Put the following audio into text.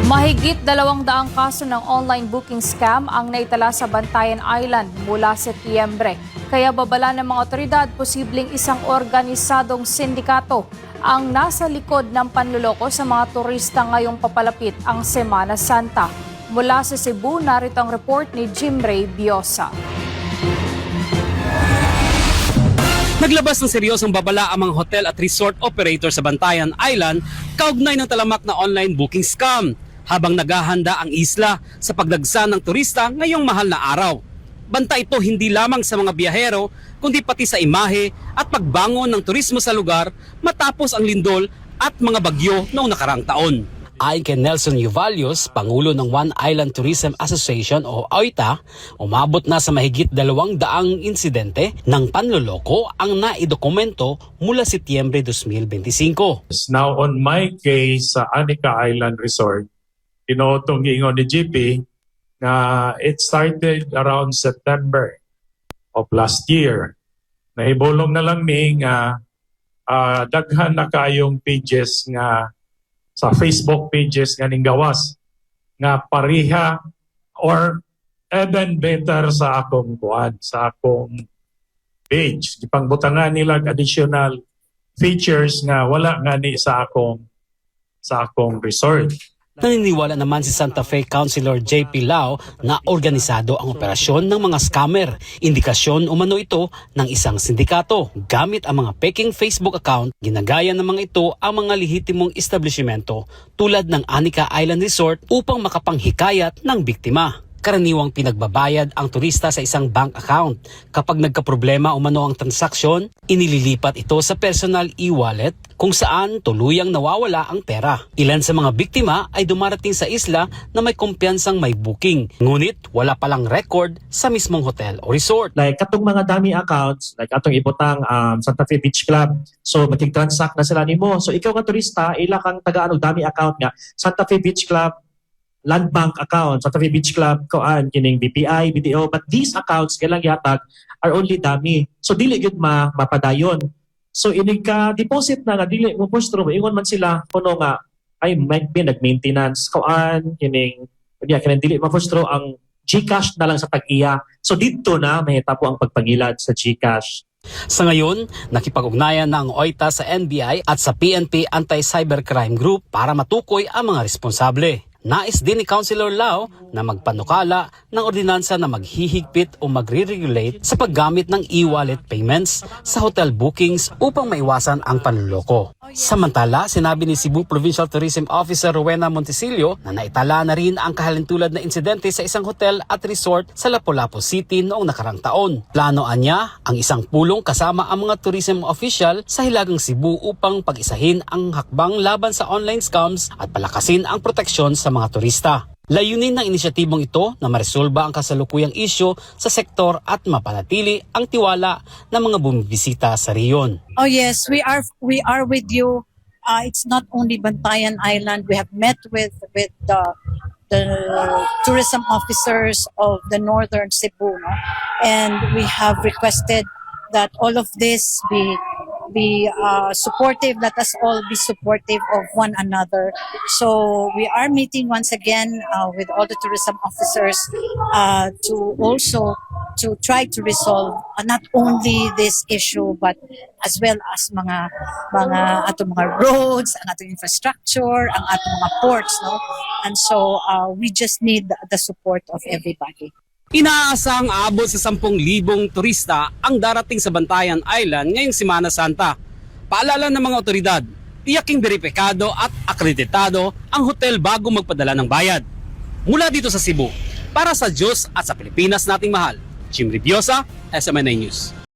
Mahigit 200 kaso ng online booking scam ang naitala sa Bantayan Island mula Setyembre. Kaya babala ng mga otoridad, posibleng isang organisadong sindikato ang nasa likod ng panluloko sa mga turista ngayong papalapit ang Semana Santa. Mula sa Cebu, narito ang report ni Jim Ray Biosa. Naglabas ng seryosong babala ang mga hotel at resort operator sa Bantayan Island kaugnay ng talamak na online booking scam habang naghahanda ang isla sa pagdagsa ng turista ngayong mahal na araw. Banta ito hindi lamang sa mga biyahero kundi pati sa imahe at pagbangon ng turismo sa lugar matapos ang lindol at mga bagyo noong nakaraang taon. Ayon kay Nelson Uvalios, Pangulo ng One Island Tourism Association o OITA, umabot na sa mahigit 200 insidente ng panloloko ang naidokumento mula Setyembre 2025. Now on my case sa Anika Island Resort, itong giingon ni GP na it started around September of last year. Nahibulong na lang ni nga daghan na kayong pages nga sa Facebook pages nga ning gawas nga pariha or even better sa akong buwan, sa akong page. Ipangbutangan nila additional features nga wala nga ni sa akong resort. Naniniwala naman si Santa Fe Councilor JP Lao na organisado ang operasyon ng mga scammer. Indikasyon umano ito ng isang sindikato. Gamit ang mga peking Facebook account, ginagaya ng mga ito ang mga lehitimong establishmento tulad ng Anika Island Resort upang makapanghikayat ng biktima. Karaniwang pinagbabayad ang turista sa isang bank account. Kapag nagkaproblema umano ang transaksyon, inililipat ito sa personal e-wallet kung saan tuluyang nawawala ang pera. Ilan sa mga biktima ay dumarating sa isla na may kumpiyansang may booking, ngunit wala palang record sa mismong hotel o resort. Like katong mga dummy accounts, like atong ibutang Santa Fe Beach Club, so magig-transact na sila nimo. So ikaw nga turista, ila kang taga-ano dummy account nga Santa Fe Beach Club, Land Bank account, Santa Fe Beach Club, koan kining BPI, BDO, but these accounts kailang yatag are only dummy. So dili gyud mapadayon. So inig ka deposit na nga dili mo postro, ingon man sila kuno nga ay might be nag-maintenance koan kining kining dili mapostro ang GCash na lang sa tag-iya. So dito na mahitabo ang pagpangilad sa GCash. Sa ngayon, nakipag-ugnayan na ang OITA sa NBI at sa PNP Anti-Cybercrime Group para matukoy ang mga responsable. Nais din ni Councilor Lao na magpanukala ng ordinansa na maghihigpit o magre-regulate sa paggamit ng e-wallet payments sa hotel bookings upang maiwasan ang panluloko. Samantala, sinabi ni Cebu Provincial Tourism Officer Rowena Montesillo na naitala na rin ang kahalintulad na insidente sa isang hotel at resort sa Lapu-Lapu City noong nakarang taon. Planoan niya ang isang pulong kasama ang mga tourism official sa Hilagang Cebu upang pag-isahin ang hakbang laban sa online scams at palakasin ang proteksyon sa mga turista. Layunin ng inisyatibong ito na maresolba ang kasalukuyang isyu sa sektor at mapanatili ang tiwala ng mga bumibisita sa riyon. Oh yes, we are with you. It's not only Bantayan Island. We have met with the tourism officers of the northern Cebu, no? And we have requested that all of this be supportive. Let us all be supportive of one another. So we are meeting once again with all the tourism officers to try to resolve not only this issue but as well as mga atong mga roads, ang atong infrastructure, ang atong mga ports, no? And so we just need the support of everybody. Inaasang aabot sa 10,000 turista ang darating sa Bantayan Island ngayong Semana Santa. Paalala ng mga otoridad, tiyaking beripikado at akreditado ang hotel bago magpadala ng bayad. Mula dito sa Cebu, para sa Diyos at sa Pilipinas nating mahal, Jim Ray Biosa, SMNA News.